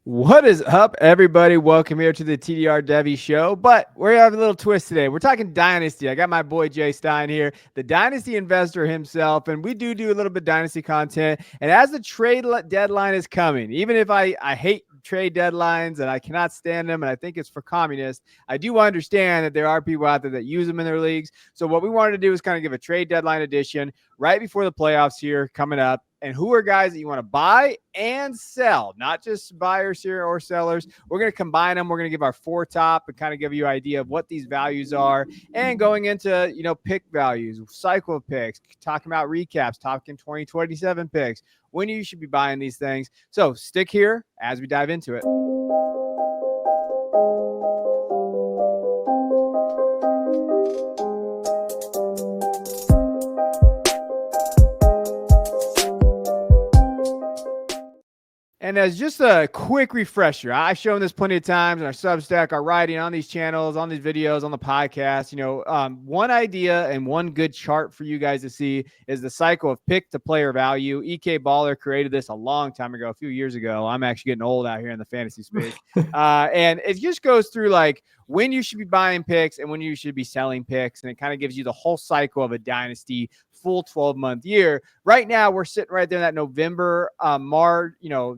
What is up, everybody? Welcome here to the TDR Devy show. But we're having a little twist today. We're talking Dynasty. I got my boy Jay Stein here, the Dynasty investor himself, and we do a little bit of Dynasty content. And as the trade deadline is coming, even if I hate trade deadlines and I cannot stand them and I think it's for communists, I do understand that there are people out there that use them in their leagues. So what we wanted to do is kind of give a trade deadline edition right before the playoffs here coming up. And who are guys that you want to buy and sell, not just buyers here or sellers. We're going to combine them. We're going to give our four top and kind of give you an idea of what these values are, and going into, pick values, cycle picks, talking about recaps, talking 2027 picks, when you should be buying these things. So stick here as we dive into it. And as just a quick refresher, I've shown this plenty of times in our Substack, our writing on these channels, on these videos, on the podcast. One idea and one good chart for you guys to see is the cycle of pick to player value. EK Baller created this a long time ago, a few years ago. I'm actually getting old out here in the fantasy space. And it just goes through like when you should be buying picks and when you should be selling picks. And it kind of gives you the whole cycle of a dynasty full 12-month year. Right now, we're sitting right there in that November,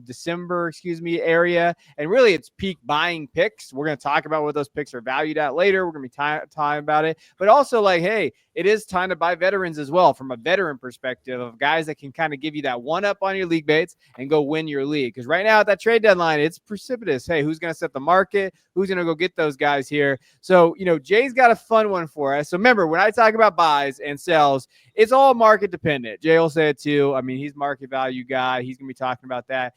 December, area. And really, it's peak buying picks. We're going to talk about what those picks are valued at later. We're going to be talking about it. But also, hey, it is time to buy veterans as well, from a veteran perspective, of guys that can kind of give you that one-up on your league baits and go win your league. Because right now, at that trade deadline, it's precipitous. Hey, who's going to set the market? Who's going to go get those guys here? So, Jay's got a fun one for us. So remember, when I talk about buys and sells, it's all market dependent. Jay will say it too. I mean, he's market value guy. He's going to be talking about that.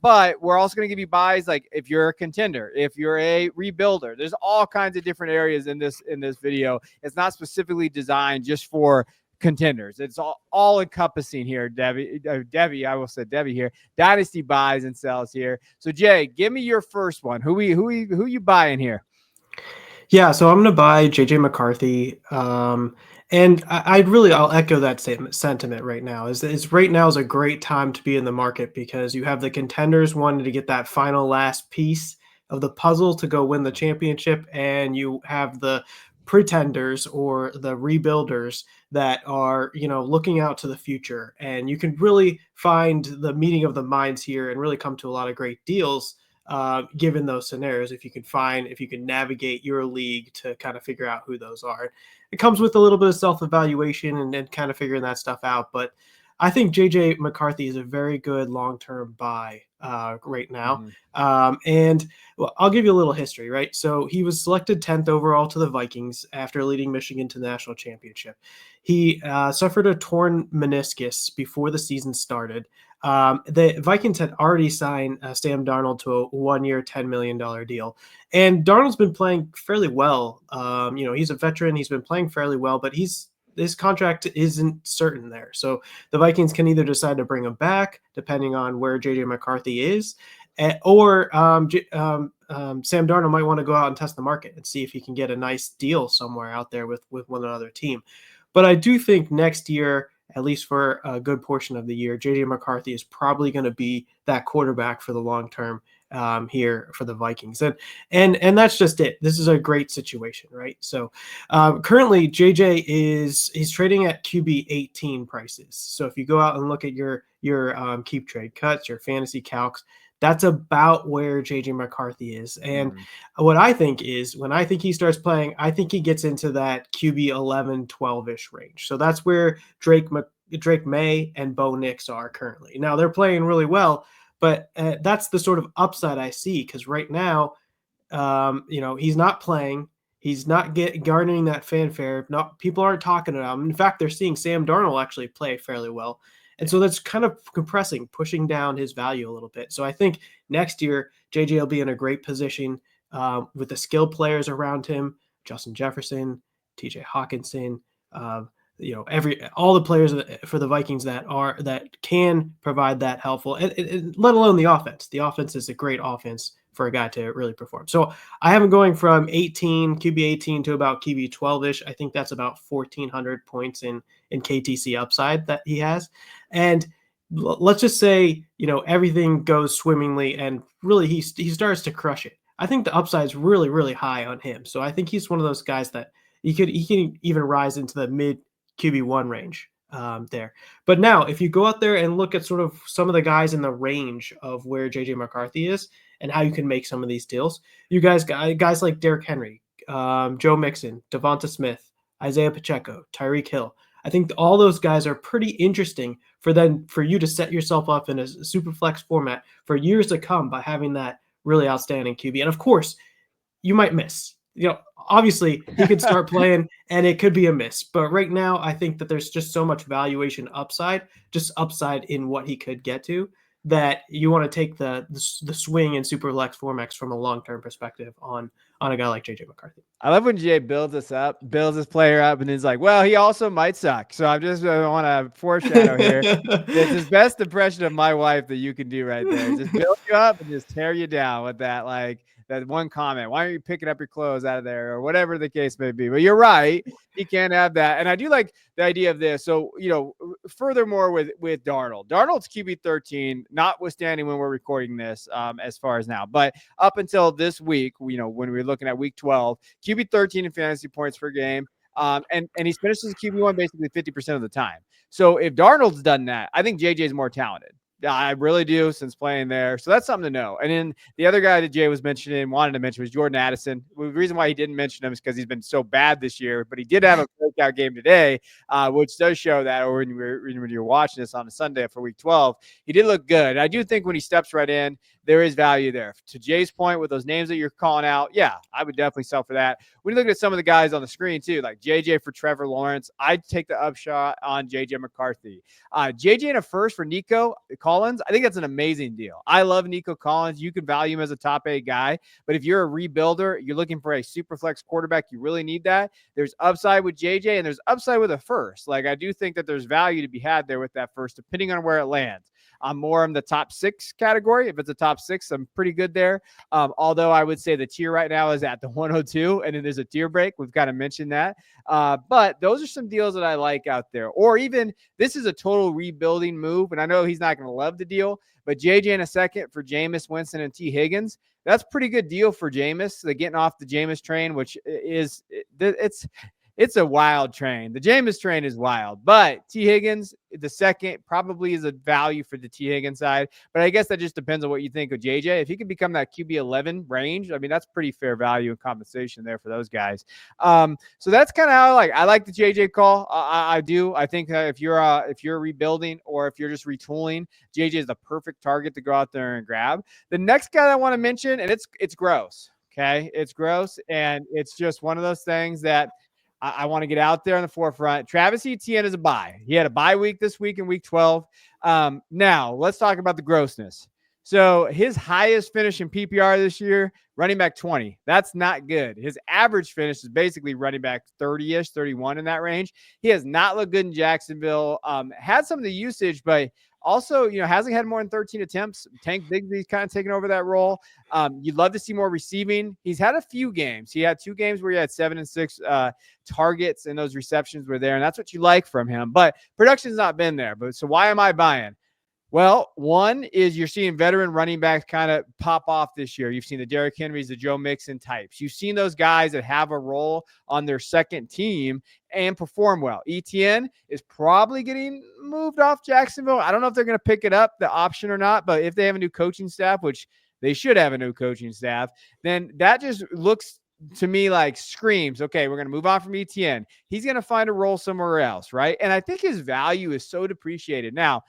But we're also going to give you buys like if you're a contender, if you're a rebuilder. There's all kinds of different areas in this video. It's not specifically designed just for contenders. It's all encompassing here. Devy, I will say Devy here. Dynasty buys and sells here. So Jay, give me your first one. Who you buying here? Yeah, so I'm going to buy JJ McCarthy. And I'll echo that sentiment right now. Right now is a great time to be in the market because you have the contenders wanting to get that final last piece of the puzzle to go win the championship, and you have the pretenders or the rebuilders that are, looking out to the future. And you can really find the meeting of the minds here and really come to a lot of great deals. Given those scenarios, if you can navigate your league to kind of figure out who those are. It comes with a little bit of self-evaluation and kind of figuring that stuff out. But I think JJ McCarthy is a very good long-term buy right now. And well, I'll give you a little history, right? So he was selected 10th overall to the Vikings after leading Michigan to the national championship. He suffered a torn meniscus before the season started. The Vikings had already signed Sam Darnold to a 1-year, $10 million deal. And Darnold's been playing fairly well. He's a veteran. He's been playing fairly well, but his contract isn't certain there. So the Vikings can either decide to bring him back, depending on where JJ McCarthy is, or Sam Darnold might want to go out and test the market and see if he can get a nice deal somewhere out there with one another team. But I do think next year, at least for a good portion of the year, JJ McCarthy is probably going to be that quarterback for the long term here for the Vikings. And that's just it. This is a great situation, right? So currently JJ he's trading at QB 18 prices. So if you go out and look at your keep trade cuts, your fantasy calcs, that's about where JJ McCarthy is. And what I think is when I think he starts playing, I think he gets into that QB 11, 12-ish range. So that's where Drake May and Bo Nix are currently. Now they're playing really well, but that's the sort of upside I see because right now, he's not playing. He's not garnering that fanfare. People aren't talking about him. In fact, they're seeing Sam Darnold actually play fairly well. And so that's kind of pushing down his value a little bit. So I think next year, JJ will be in a great position with the skilled players around him, Justin Jefferson, TJ Hawkinson, all the players for the Vikings that can provide that helpful, and let alone the offense. The offense is a great offense for a guy to really perform. So I have him going from QB 18 to about QB 12-ish. I think that's about 1,400 points in KTC upside that he has. And let's just say, everything goes swimmingly and really he starts to crush it. I think the upside is really, really high on him. So I think he's one of those guys that he can even rise into the mid QB1 range there. But now, if you go out there and look at sort of some of the guys in the range of where JJ McCarthy is and how you can make some of these deals, you guys like Derrick Henry, Joe Mixon, Devonta Smith, Isaiah Pacheco, Tyreek Hill. I think all those guys are pretty interesting for you to set yourself up in a super flex format for years to come by having that really outstanding QB. And of course, you might miss. Obviously he could start playing and it could be a miss. But right now, I think that there's just so much valuation upside, just upside in what he could get to, that you want to take the swing in super flex formats from a long-term perspective on a guy like JJ McCarthy. I love when Jay builds this player up, and he's like, well, he also might suck. So I'm just want to foreshadow here. It's his best impression of my wife that you can do right there. Just build you up and just tear you down with that, like that one comment. Why aren't you picking up your clothes out of there, or whatever the case may be? But you're right. He can't have that. And I do like the idea of this. So, furthermore with Darnold's QB 13, notwithstanding when we're recording this, as far as now, but up until this week, when we're looking at week 12, QB 13 in fantasy points per game. And he's finished as a QB1 basically 50% of the time. So if Darnold's done that, I think JJ's more talented. I really do, since playing there. So that's something to know. And then the other guy that Jay was wanted to mention was Jordan Addison. The reason why he didn't mention him is because he's been so bad this year, but he did have a breakout game today, which does show that, or when you're watching this on a Sunday for week 12, he did look good. I do think when he steps right in, there is value there. To Jay's point, with those names that you're calling out, yeah, I would definitely sell for that. When you look at some of the guys on the screen too, like JJ for Trevor Lawrence, I'd take the upshot on JJ McCarthy. JJ in a first for Nico Collins, I think that's an amazing deal. I love Nico Collins. You could value him as a top 8 guy, but if you're a rebuilder, you're looking for a super flex quarterback, you really need that. There's upside with JJ and there's upside with a first. Like, I do think that there's value to be had there with that first, depending on where it lands. I'm more in the top 6 category. If it's a top 6, I'm pretty good there. Although I would say the tier right now is at the 102, and then there's a tier break. We've got to mention that. But those are some deals that I like out there. Or even this is a total rebuilding move, and I know he's not going to love the deal, but JJ in a second for Jameis Winston and T. Higgins. That's a pretty good deal for Jameis. They're getting off the Jameis train, which is it's a wild train. The Jameis train is wild, but T. Higgins, the second, probably is a value for the T. Higgins side. But I guess that just depends on what you think of JJ. If he can become that QB 11 range, I mean, that's pretty fair value and compensation there for those guys. So that's kind of how I like the JJ call. I do. I think if you're rebuilding or if you're just retooling, JJ is the perfect target to go out there and grab. The next guy that I want to mention, and it's gross. Okay, it's gross, and it's just one of those things that I want to get out there in the forefront. Travis Etienne is a buy. He had a bye week this week in week 12. Now, let's talk about the grossness. So his highest finish in PPR this year, running back 20. That's not good. His average finish is basically running back 30-ish, 31 in that range. He has not looked good in Jacksonville. Had some of the usage, but also, hasn't had more than 13 attempts. Tank Bigsby's kind of taken over that role. You'd love to see more receiving. He's had a few games. He had 2 games where he had 7 and 6 targets, and those receptions were there, and that's what you like from him. But production's not been there. But so why am I buying? Well, one is you're seeing veteran running backs kind of pop off this year. You've seen the Derrick Henrys, the Joe Mixon types. You've seen those guys that have a role on their second team and perform well. Etienne is probably getting moved off Jacksonville. I don't know if they're going to pick it up, the option or not, but if they have a new coaching staff, which they should have a new coaching staff, then that just looks to me like screams, okay, we're going to move on from Etienne. He's going to find a role somewhere else, right? And I think his value is so depreciated. Now,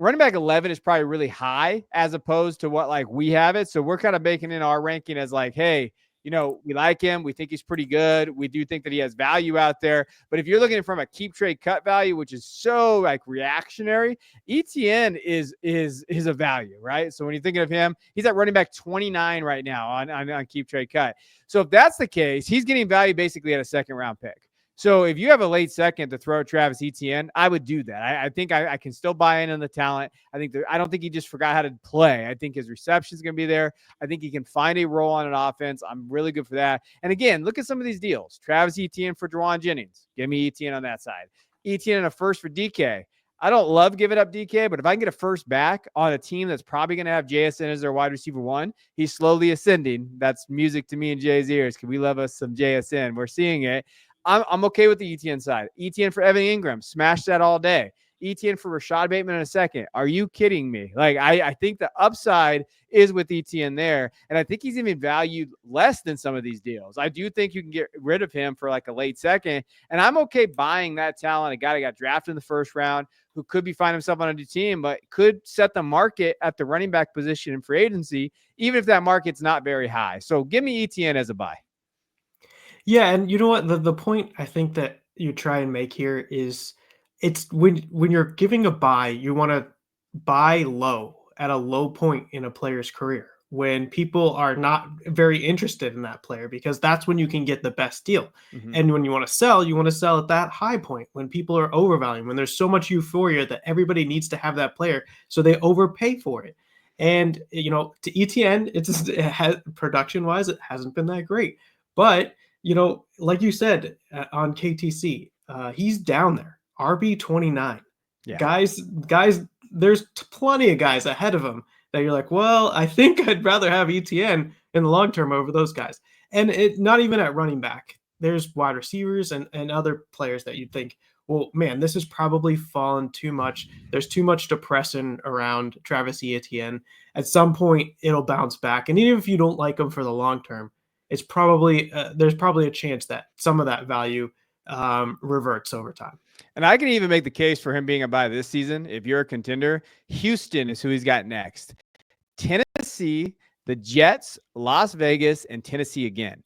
running back 11 is probably really high as opposed to what we have it. So we're kind of making in our ranking as hey, we like him. We think he's pretty good. We do think that he has value out there. But if you're looking from a keep trade cut value, which is so reactionary, Etienne is a value, right? So when you're thinking of him, he's at running back 29 right now on keep trade cut. So if that's the case, he's getting value basically at a second round pick. So if you have a late second to throw Travis Etienne, I would do that. I think I can still buy in on the talent. I don't think he just forgot how to play. I think his reception is going to be there. I think he can find a role on an offense. I'm really good for that. And again, look at some of these deals. Travis Etienne for Juwan Jennings. Give me Etienne on that side. Etienne and a first for DK. I don't love giving up DK, but if I can get a first back on a team that's probably going to have JSN as their wide receiver one, he's slowly ascending. That's music to me and Jay's ears because we love us some JSN. We're seeing it. I'm okay with the ETN side. ETN for Evan Ingram, smash that all day. ETN for Rashad Bateman in a second. Are you kidding me? Like, I think the upside is with ETN there. And I think he's even valued less than some of these deals. I do think you can get rid of him for like a late second. And I'm okay buying that talent, a guy that got drafted in the first round who could be finding himself on a new team, but could set the market at the running back position in free agency, even if that market's not very high. So give me ETN as a buy. Yeah, and you know what? The point I think that you try and make here is it's when you're giving a buy, you want to buy low at a low point in a player's career when people are not very interested in that player because that's when you can get the best deal. Mm-hmm. And when you want to sell at that high point when people are overvaluing, when there's so much euphoria that everybody needs to have that player, so they overpay for it. And you know, to ETN, it has production wise, it hasn't been that great, but you know, like you said on KTC, he's down there, RB29. Yeah. Guys, there's plenty of guys ahead of him that you're like, well, I think I'd rather have ETN in the long term over those guys. And it not even at running back. There's wide receivers and other players that you'd think, well, man, this has probably fallen too much. There's too much depression around Travis Etienne. At some point, it'll bounce back. And even if you don't like him for the long term, it's probably there's probably a chance that some of that value reverts over time. And I can even make the case for him being a buy this season. If you're a contender, Houston is who he's got next. Tennessee, the Jets, Las Vegas, and Tennessee again.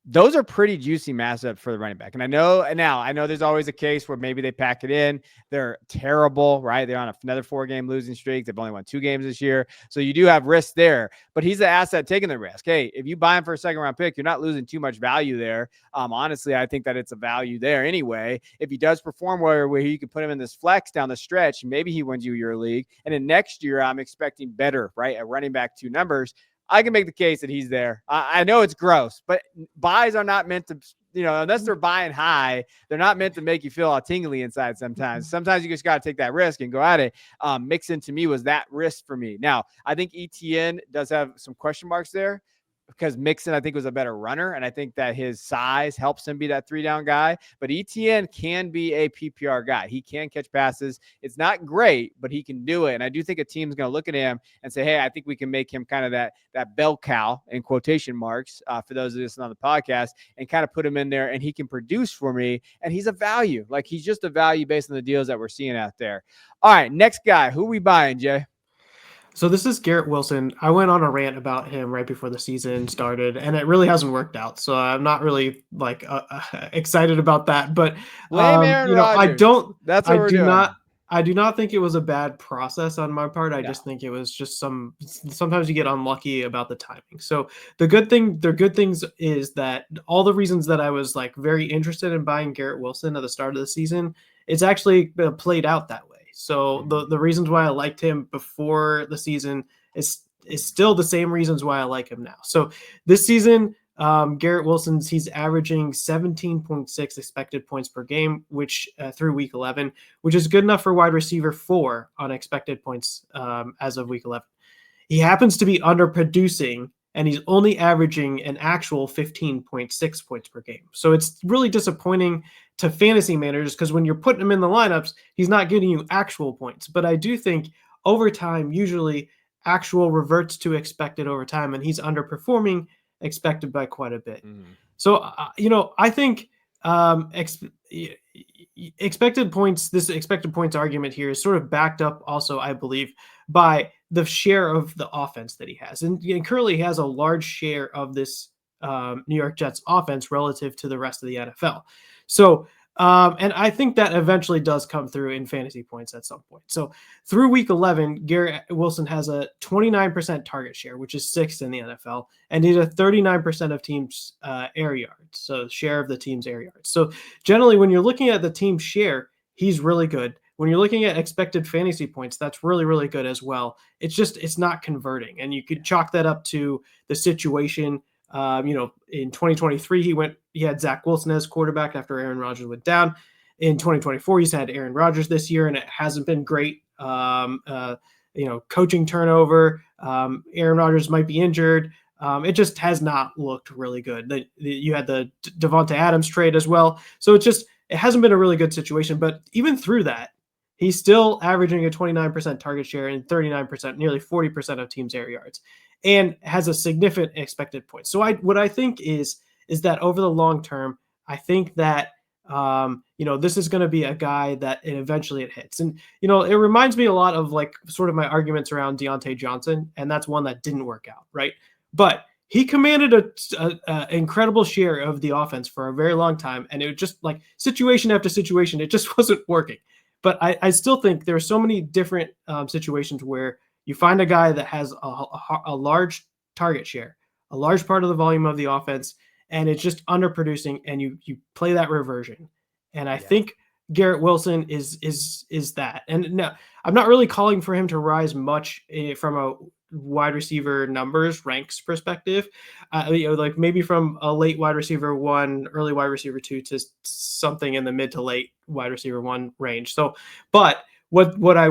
Those are pretty juicy matchups for the running back. And I know there's always a case where maybe they pack it in. They're terrible, right? They're on another 4-game losing streak. They've only won 2 games this year. So you do have risk there, but he's the asset taking the risk. Hey, if you buy him for a second round pick, you're not losing too much value there. Honestly, I think that it's a value there anyway. If he does perform where you can put him in this flex down the stretch, maybe he wins you your league. And then next year, I'm expecting better, right? At running back 2 numbers. I can make the case that he's there. I know it's gross, but buys are not meant to, unless they're buying high, they're not meant to make you feel all tingly inside sometimes. Sometimes you just got to take that risk and go at it. Mixon to me was that risk for me. Now, I think ETN does have some question marks there, because Mixon, I think, was a better runner, and I think that his size helps him be that 3-down guy. But ETN can be a PPR guy. He can catch passes. It's not great, but he can do it. And I do think a team's going to look at him and say, hey, I think we can make him kind of that bell cow, in quotation marks, for those of us on the podcast, and kind of put him in there, and he can produce for me. And he's a value. Like, he's just a value based on the deals that we're seeing out there. All right, next guy. Who are we buying, Jay? So this is Garrett Wilson. I went on a rant about him right before the season started, and it really hasn't worked out. So I'm not really excited about that. But Aaron Rodgers. I do not think it was a bad process on my part. I just think it was just sometimes you get unlucky about the timing. So the good things is that all the reasons that I was like very interested in buying Garrett Wilson at the start of the season, it's actually played out that way. So the reasons why I liked him before the season is still the same reasons why I like him now. So this season, Garrett Wilson's, he's averaging 17.6 expected points per game, which through week 11, which is good enough for wide receiver 4 on expected points as of week 11. He happens to be underproducing, and he's only averaging an actual 15.6 points per game. So it's really disappointing to fantasy managers because when you're putting him in the lineups, he's not getting you actual points. But I do think over time, usually actual reverts to expected over time, and he's underperforming expected by quite a bit. So, I think expected points argument here is sort of backed up also, I believe, by the share of the offense that he has. And currently he has a large share of this New York Jets offense relative to the rest of the NFL. So, and I think that eventually does come through in fantasy points at some point. So through week 11, Garrett Wilson has a 29% target share, which is 6th in the NFL, and he's a 39% of teams' air yards. So share of the team's air yards. So generally, when you're looking at the team share, he's really good. When you're looking at expected fantasy points, that's really, really good as well. It's not converting. And you could chalk that up to the situation. In 2023, he had Zach Wilson as quarterback after Aaron Rodgers went down. in 2024. He's had Aaron Rodgers this year, and it hasn't been great. Coaching turnover. Aaron Rodgers might be injured. It just has not looked really good. You had the Devonta Adams trade as well. So it hasn't been a really good situation. But even through that, he's still averaging a 29% target share and 39%, nearly 40% of teams' air yards, and has a significant expected points. So what I think is that over the long term, I think that this is going to be a guy that eventually it hits. And, it reminds me a lot of like sort of my arguments around Deontay Johnson. And that's one that didn't work out. Right. But he commanded a incredible share of the offense for a very long time. And it was just like situation after situation, it just wasn't working. But I still think there are so many different situations where you find a guy that has a large target share, a large part of the volume of the offense, and it's just underproducing, and you play that reversion. And I think Garrett Wilson is that. And no, I'm not really calling for him to rise much from a wide receiver numbers ranks perspective, like maybe from a late wide receiver 1, early wide receiver 2 to something in the mid to late wide receiver 1 range. So, but what I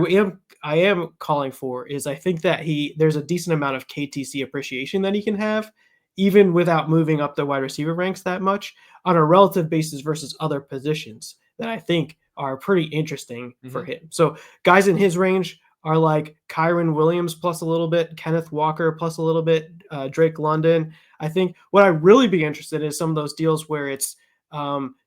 am calling for is I think that there's a decent amount of KTC appreciation that he can have, even without moving up the wide receiver ranks that much, on a relative basis versus other positions that I think are pretty interesting for him. So guys in his range are like Kyron Williams plus a little bit, Kenneth Walker plus a little bit, Drake London. I think what I'd really be interested in is some of those deals where it's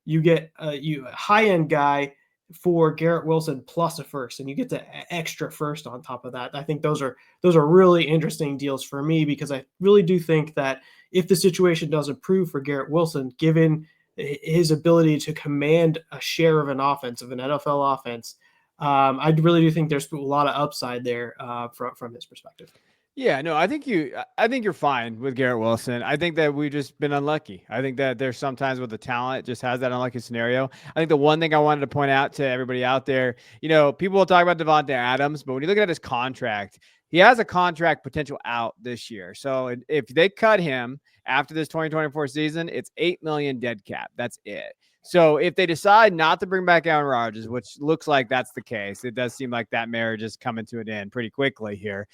you get a high-end guy for Garrett Wilson plus a first, and you get the extra first on top of that. I think those are really interesting deals for me, because I really do think that if the situation does improve for Garrett Wilson, given his ability to command a share of an offense, of an NFL offense, I really do think there's a lot of upside there from his perspective. Yeah, no, I think you're fine with Garrett Wilson. I think that we've just been unlucky. I think that there's sometimes with the talent just has that unlucky scenario. I think the one thing I wanted to point out to everybody out there, people will talk about Devonta Adams, but when you look at his contract, he has a contract potential out this year. So if they cut him after this 2024 season, it's $8 million dead cap. That's it. So if they decide not to bring back Aaron Rodgers, which looks like that's the case, it does seem like that marriage is coming to an end pretty quickly here.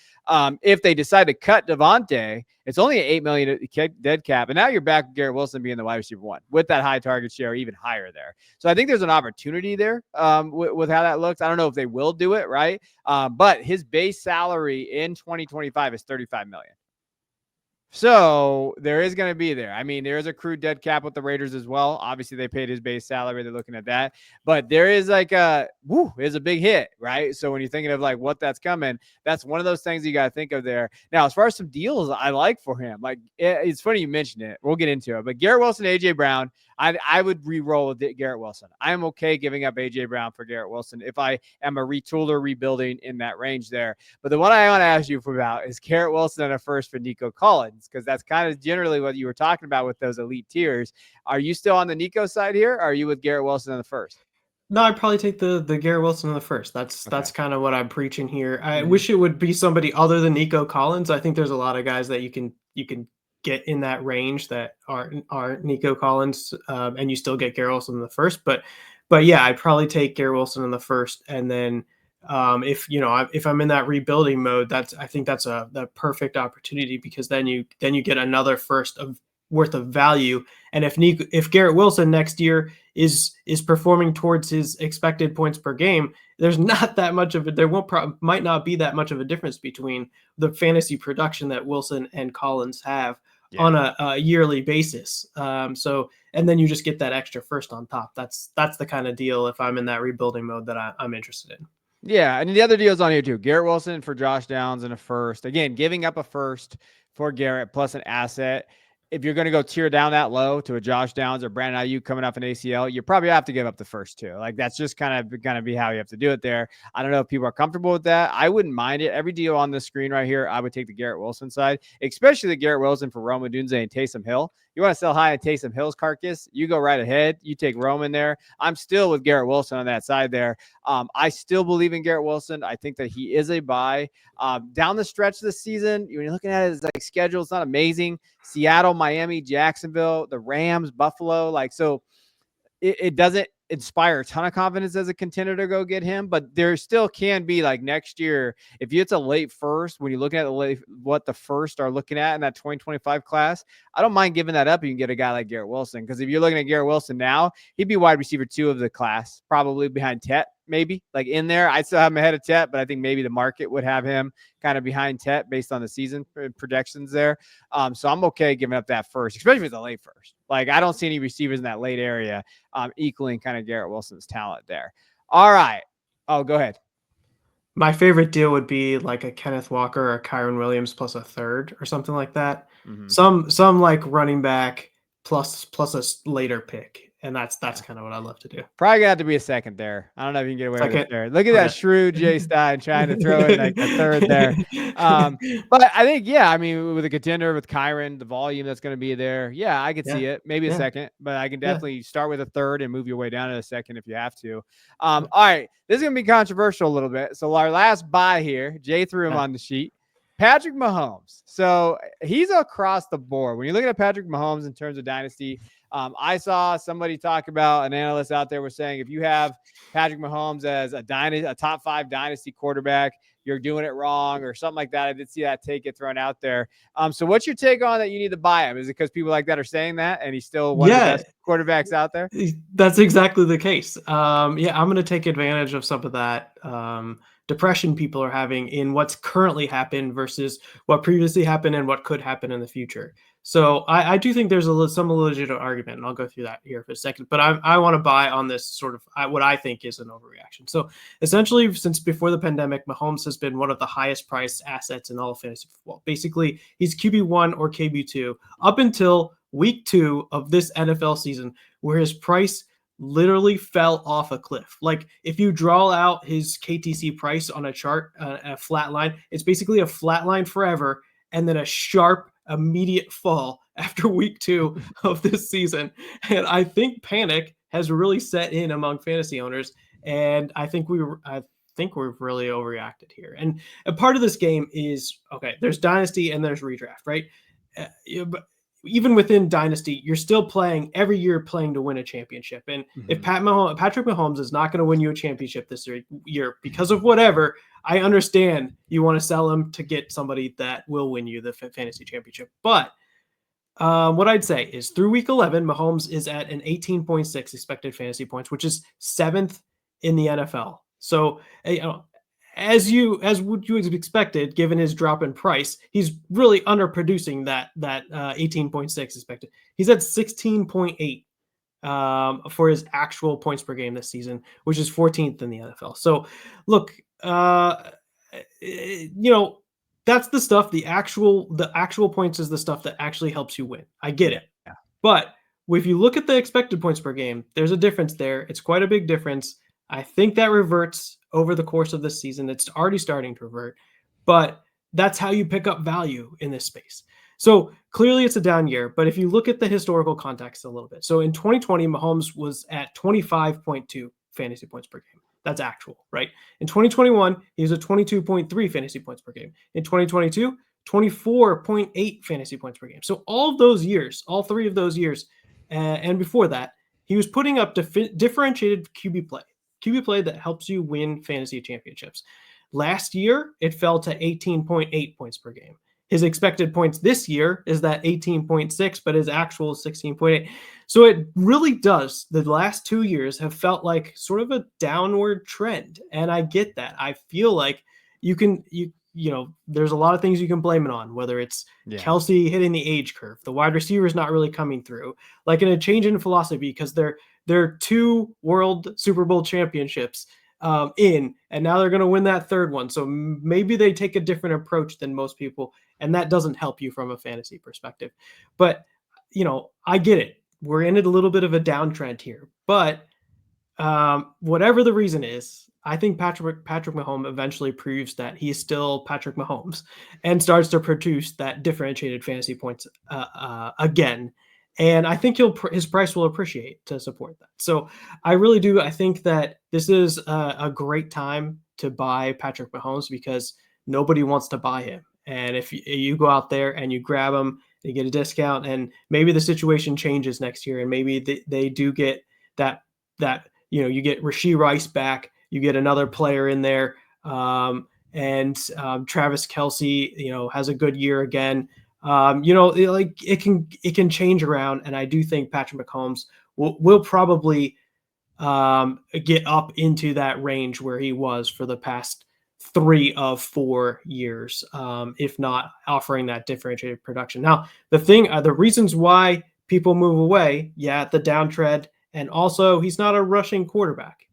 If they decide to cut Devontae, it's only an $8 million dead cap. And now you're back with Garrett Wilson being the wide receiver 1 with that high target share, even higher there. So I think there's an opportunity there with how that looks. I don't know if they will do it, right? But his base salary in 2025 is $35 million. So there is going to be there. I mean, there is accrued dead cap with the Raiders as well. Obviously, they paid his base salary. They're looking at that. But there is like is a big hit, right? So when you're thinking of like what that's coming, that's one of those things you got to think of there. Now, as far as some deals I like for him, like it's funny you mentioned it. We'll get into it. But Garrett Wilson, A.J. Brown, I would re-roll with Garrett Wilson. I am okay giving up A.J. Brown for Garrett Wilson if I am a retooler rebuilding in that range there. But the one I want to ask you about is Garrett Wilson and a first for Nico Collins, because that's kind of generally what you were talking about with those elite tiers. Are you still on the Nico side here? Or are you with Garrett Wilson in the first? No, I'd probably take the Garrett Wilson in the first. That's kind of what I'm preaching here. I wish it would be somebody other than Nico Collins. I think there's a lot of guys that you can get in that range that are Nico Collins, and you still get Garrett Wilson in the first. But yeah, I'd probably take Garrett Wilson in the first, and then if I'm in that rebuilding mode, I think that's the perfect opportunity, because then you get another first worth of value. And if Garrett Wilson next year is performing towards his expected points per game, there's not that much of it. There might not be that much of a difference between the fantasy production that Wilson and Collins have on a yearly basis. And then you just get that extra first on top. That's the kind of deal, if I'm in that rebuilding mode, that I'm interested in. Yeah, and the other deals on here too. Garrett Wilson for Josh Downs and a first. Again, giving up a first for Garrett plus an asset. If you're going to go tier down that low to a Josh Downs or Brandon Ayuk coming off an ACL, you probably have to give up the first two. Like that's just kind of going to be how you have to do it there. I don't know if people are comfortable with that. I wouldn't mind it. Every deal on the screen right here, I would take the Garrett Wilson side, especially the Garrett Wilson for Rome Odunze and Taysom Hill. You want to sell high on Taysom Hill's carcass, you go right ahead. You take Roman there. I'm still with Garrett Wilson on that side there. I still believe in Garrett Wilson. I think that he is a buy. Down the stretch this season, when you're looking at his like schedule, it's not amazing. Seattle, Miami, Jacksonville, the Rams, Buffalo. Like, so it doesn't inspire a ton of confidence as a contender to go get him, but there still can be like next year, if it's a late first, when you're looking at what the first are looking at in that 2025 class, I don't mind giving that up. You can get a guy like Garrett Wilson, because if you're looking at Garrett Wilson now, he'd be wide receiver 2 of the class, probably behind Tet, maybe like in there. I still have him ahead of Tet, but I think maybe the market would have him kind of behind Tet based on the season projections there. So I'm okay giving up that first, especially if it's a late first. Like, I don't see any receivers in that late area equaling kind of Garrett Wilson's talent there. All right. Oh, go ahead. My favorite deal would be like a Kenneth Walker or Kyron Williams plus a third or something like that. Mm-hmm. Some like running back plus a later pick. And that's kind of what I love to do. Probably got to be a second there. I don't know if you can get away with Second. it there. Look at Okay. that shrewd Jay Stein trying to throw in like a third there. But I think, yeah, I mean, with a contender with Kyron, the volume that's going to be there, yeah, I could see it. Maybe a second, but I can definitely start with a third and move your way down to a second if you have to. All right, this is going to be controversial a little bit. So our last buy here, Jay threw him on the sheet. Patrick Mahomes. So he's across the board. When you're looking at Patrick Mahomes in terms of dynasty, I saw somebody talk about, an analyst out there was saying, if you have Patrick Mahomes as a top 5 dynasty quarterback, you're doing it wrong or something like that. I did see that take get thrown out there. So what's your take on that you need to buy him? Is it because people like that are saying that and he's still one of the best quarterbacks out there? That's exactly the case. I'm going to take advantage of some of that depression people are having in what's currently happened versus what previously happened and what could happen in the future. So I do think there's some legitimate argument, and I'll go through that here for a second. But I want to buy on this sort of what I think is an overreaction. So essentially, since before the pandemic, Mahomes has been one of the highest priced assets in all of fantasy football. Basically, he's QB1 or QB2 up until week 2 of this NFL season, where his price literally fell off a cliff. Like, if you draw out his KTC price on a chart, a flat line, it's basically a flat line forever, and then a sharp immediate fall after week 2 of this season. And I think panic has really set in among fantasy owners, and I think we've really overreacted here. And a part of this game is, okay, there's dynasty and there's redraft, right? But even within dynasty, you're still playing every year, playing to win a championship. And if Patrick Mahomes is not going to win you a championship this year because of whatever, I understand you want to sell him to get somebody that will win you the fantasy championship. But what I'd say is through week 11, Mahomes is at an 18.6 expected fantasy points, which is 7th in the NFL. So, as would you have expected, given his drop in price, he's really underproducing that 18.6 expected. He's at 16.8 for his actual points per game this season, which is 14th in the NFL. So, look, that's the stuff. The actual points is the stuff that actually helps you win. I get it, but if you look at the expected points per game, there's a difference there. It's quite a big difference. I think that reverts over the course of this season. It's already starting to revert, but that's how you pick up value in this space. So clearly it's a down year, but if you look at the historical context a little bit. So in 2020, Mahomes was at 25.2 fantasy points per game. That's actual, right? In 2021, he was at 22.3 fantasy points per game. In 2022, 24.8 fantasy points per game. So all of those years, all 3 of those years, and before that, he was putting up differentiated QB play that helps you win fantasy championships. Last year, it fell to 18.8 points per game. His expected points this year is that 18.6, but his actual is 16.8. So it really does. The last 2 years have felt like sort of a downward trend. And I get that. I feel like there's a lot of things you can blame it on, whether it's Kelsey hitting the age curve, the wide receiver is not really coming through, like in a change in philosophy, because they're 2 world Super Bowl championships and now they're going to win that 3rd one. So maybe they take a different approach than most people, and that doesn't help you from a fantasy perspective. But, I get it. We're in a little bit of a downtrend here, but whatever the reason is, I think Patrick Mahomes eventually proves that he's still Patrick Mahomes and starts to produce that differentiated fantasy points again. And I think his price will appreciate to support that. So I really do. I think that this is a great time to buy Patrick Mahomes because nobody wants to buy him. And if you go out there and you grab him, they get a discount, and maybe the situation changes next year, and maybe they do get that you get Rashee Rice back, you get another player in there, and Travis Kelce, has a good year again. Like it can change around, and I do think Patrick Mahomes will probably get up into that range where he was for the past 3 of 4 years, if not offering that differentiated production. Now, the reasons why people move away, the downtread, and also he's not a rushing quarterback.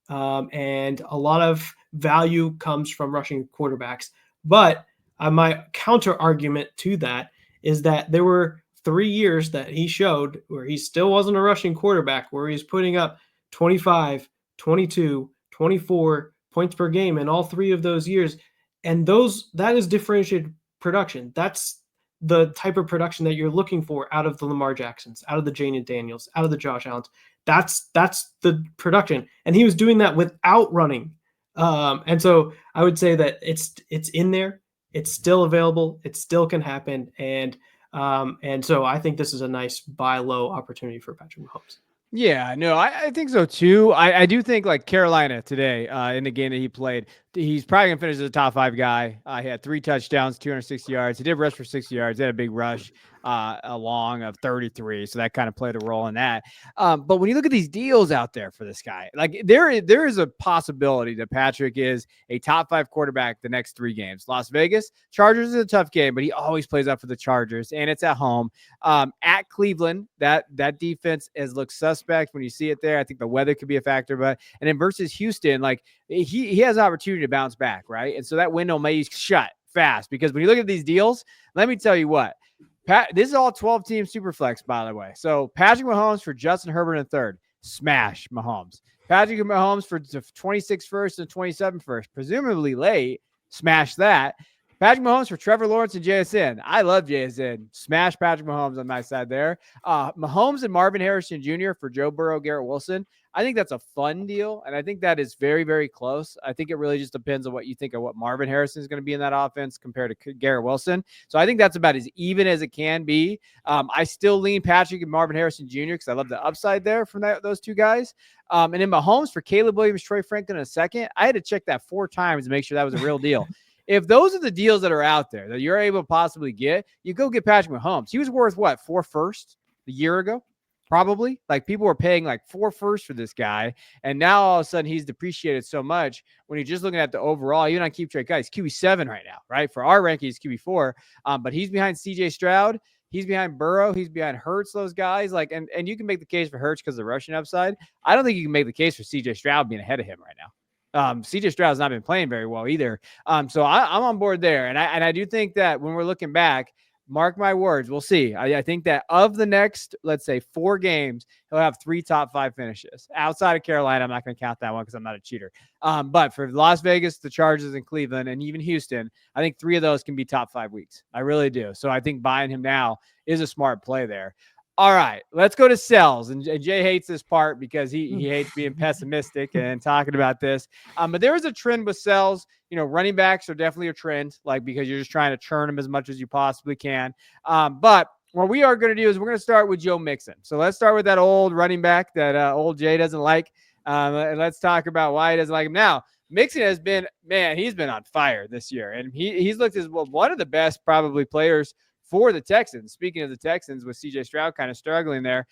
And a lot of value comes from rushing quarterbacks. But my counter argument to that is that there were 3 years that he showed where he still wasn't a rushing quarterback, where he's putting up 25, 22, 24 points per game in all 3 of those years. And that is differentiated production. That's the type of production that you're looking for out of the Lamar Jacksons, out of the Jaden Daniels, out of the Josh Allens. That's the production. And he was doing that without running. And so I would say that it's in there. It's still available. It still can happen. And so I think this is a nice buy low opportunity for Patrick Mahomes. Yeah, no, I think so too. I do think like Carolina today in the game that he played, he's probably going to finish as a top 5 guy. He had 3 touchdowns, 260 yards. He did rush for 60 yards. He had a big rush along of 33. So that kind of played a role in that. But when you look at these deals out there for this guy, like there is a possibility that Patrick is a top 5 quarterback the next 3 games. Las Vegas, Chargers is a tough game, but he always plays up for the Chargers, and it's at home. At Cleveland, that defense has looked suspect when you see it there. I think the weather could be a factor, and then versus Houston, like he has an opportunity to bounce back, right? And so that window may shut fast, because when you look at these deals, let me tell you what, this is all 12-team Superflex, by the way. So Patrick Mahomes for Justin Herbert in third, smash Mahomes. Patrick Mahomes for 26 first and 27 first, presumably late, smash that. Patrick Mahomes for Trevor Lawrence and JSN. I love JSN. Smash Patrick Mahomes on my side there. Mahomes and Marvin Harrison Jr. for Joe Burrow, Garrett Wilson. I think that's a fun deal, and I think that is very, very close. I think it really just depends on what you think of what Marvin Harrison is going to be in that offense compared to Garrett Wilson. So I think that's about as even as it can be. I still lean Patrick and Marvin Harrison Jr. because I love the upside there from those 2 guys. And then Mahomes for Caleb Williams, Troy Franklin in a second. I had to check that 4 times to make sure that was a real deal. If those are the deals that are out there that you're able to possibly get, you go get Patrick Mahomes. He was worth what, 4 firsts a year ago? Probably. Like people were paying like 4 firsts for this guy. And now all of a sudden he's depreciated so much when you're just looking at the overall, even on Keep Trade Guys, QB7 right now, right? For our ranking, he's QB4. But he's behind CJ Stroud. He's behind Burrow. He's behind Hurts, those guys. Like, and you can make the case for Hurts because of the rushing upside. I don't think you can make the case for CJ Stroud being ahead of him right now. CJ Stroud's not been playing very well either. So I'm on board there. And I do think that when we're looking back, mark my words, we'll see. I think that of the next, let's say 4 games, he'll have 3 top 5 finishes. Outside of Carolina, I'm not going to count that one because I'm not a cheater. But for Las Vegas, the Chargers, and Cleveland, and even Houston, I think 3 of those can be top 5 weeks. I really do. So I think buying him now is a smart play there. All right, let's go to sells. And Jay hates this part because he hates being pessimistic and talking about this. But there is a trend with sells. Running backs are definitely a trend, like because you're just trying to churn them as much as you possibly can. But what we are going to do is we're going to start with Joe Mixon. So let's start with that old running back that old Jay doesn't like. And let's talk about why he doesn't like him. Now, Mixon has been, he's been on fire this year. And he's looked as one of the best probably players for the Texans. Speaking of the Texans, with CJ Stroud kind of struggling there,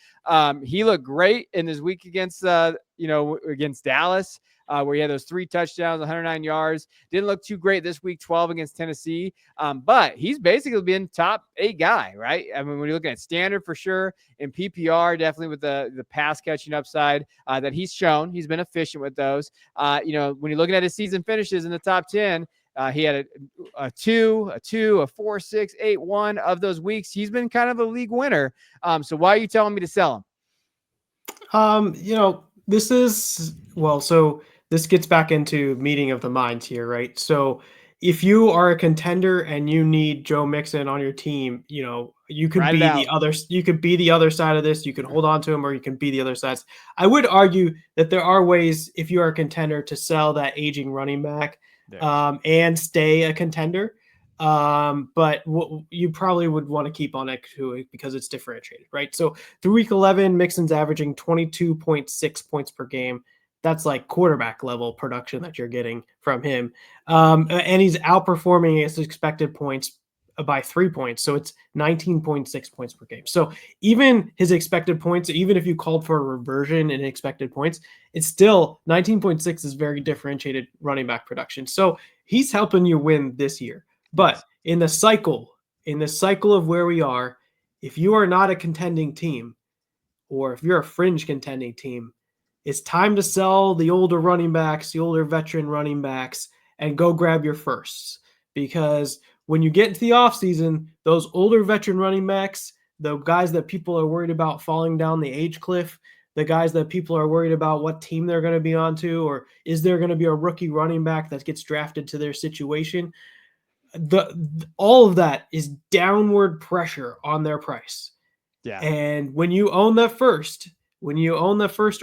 he looked great in his week against Dallas, where he had those 3 touchdowns, 109 yards. Didn't look too great this week, 12 against Tennessee. But he's basically been top 8 guy, right? I mean, when you're looking at standard for sure, in PPR, definitely with the pass catching upside that he's shown, he's been efficient with those. When you're looking at his season finishes in the top 10, he had a 2, a 2, a 4, 6, 8, 1 of those weeks. He's been kind of a league winner. So why are you telling me to sell him? So this gets back into meeting of the minds here, right? So if you are a contender and you need Joe Mixon on your team, you could be the other side of this. You can hold on to him, or you can be the other sides. I would argue that there are ways, if you are a contender, to sell that aging running back and stay a contender. But you probably would want to keep on it because it's differentiated, right? So through week 11, Mixon's averaging 22.6 points per game. that's like quarterback level production that you're getting from him. And he's outperforming his expected points by 3 points. So it's 19.6 points per game. So even his expected points, even if you called for a reversion in expected points, it's still 19.6 is very differentiated running back production. So he's helping you win this year. But Yes. in the cycle of where we are, if you are not a contending team, or if you're a fringe contending team, it's time to sell the older running backs, the older veteran running backs, and go grab your firsts. Because when you get into the offseason, those older veteran running backs, the guys that people are worried about falling down the age cliff, the guys that people are worried about what team they're going to be onto, or is there going to be a rookie running back that gets drafted to their situation? All of that is downward pressure on their price. Yeah. And when you own the first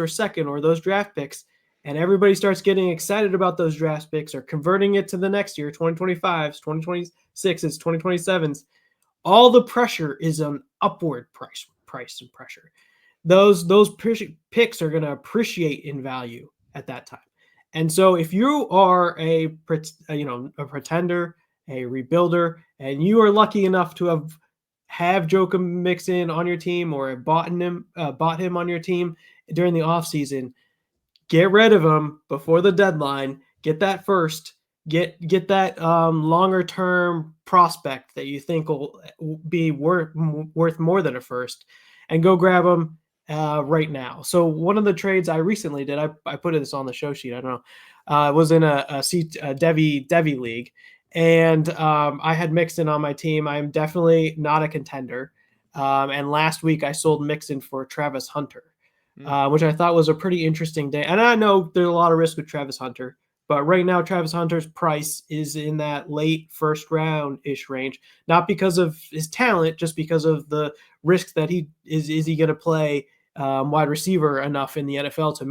or second or those draft picks, and everybody starts getting excited about those draft picks or converting it to the next year, 2025s, 2026s, 2027s, all the pressure is an upward price and pressure. Those picks are going to appreciate in value at that time. And so if you are a pretender, a rebuilder, and you are lucky enough to have Joe Mixon on your team or bought him on your team during the offseason, get rid of him before the deadline. Get that first. Get that longer term prospect that you think will be worth more than a first, and go grab him right now. So one of the trades I recently did, I put this on the show sheet. I don't know. It was in a Devy league. And I had Mixon on my team. I'm definitely not a contender. And last week I sold Mixon for Travis Hunter, which I thought was a pretty interesting day. And I know there's a lot of risk with Travis Hunter, but right now Travis Hunter's price is in that late first round-ish range, not because of his talent, just because of the risk that he going to play wide receiver enough in the NFL to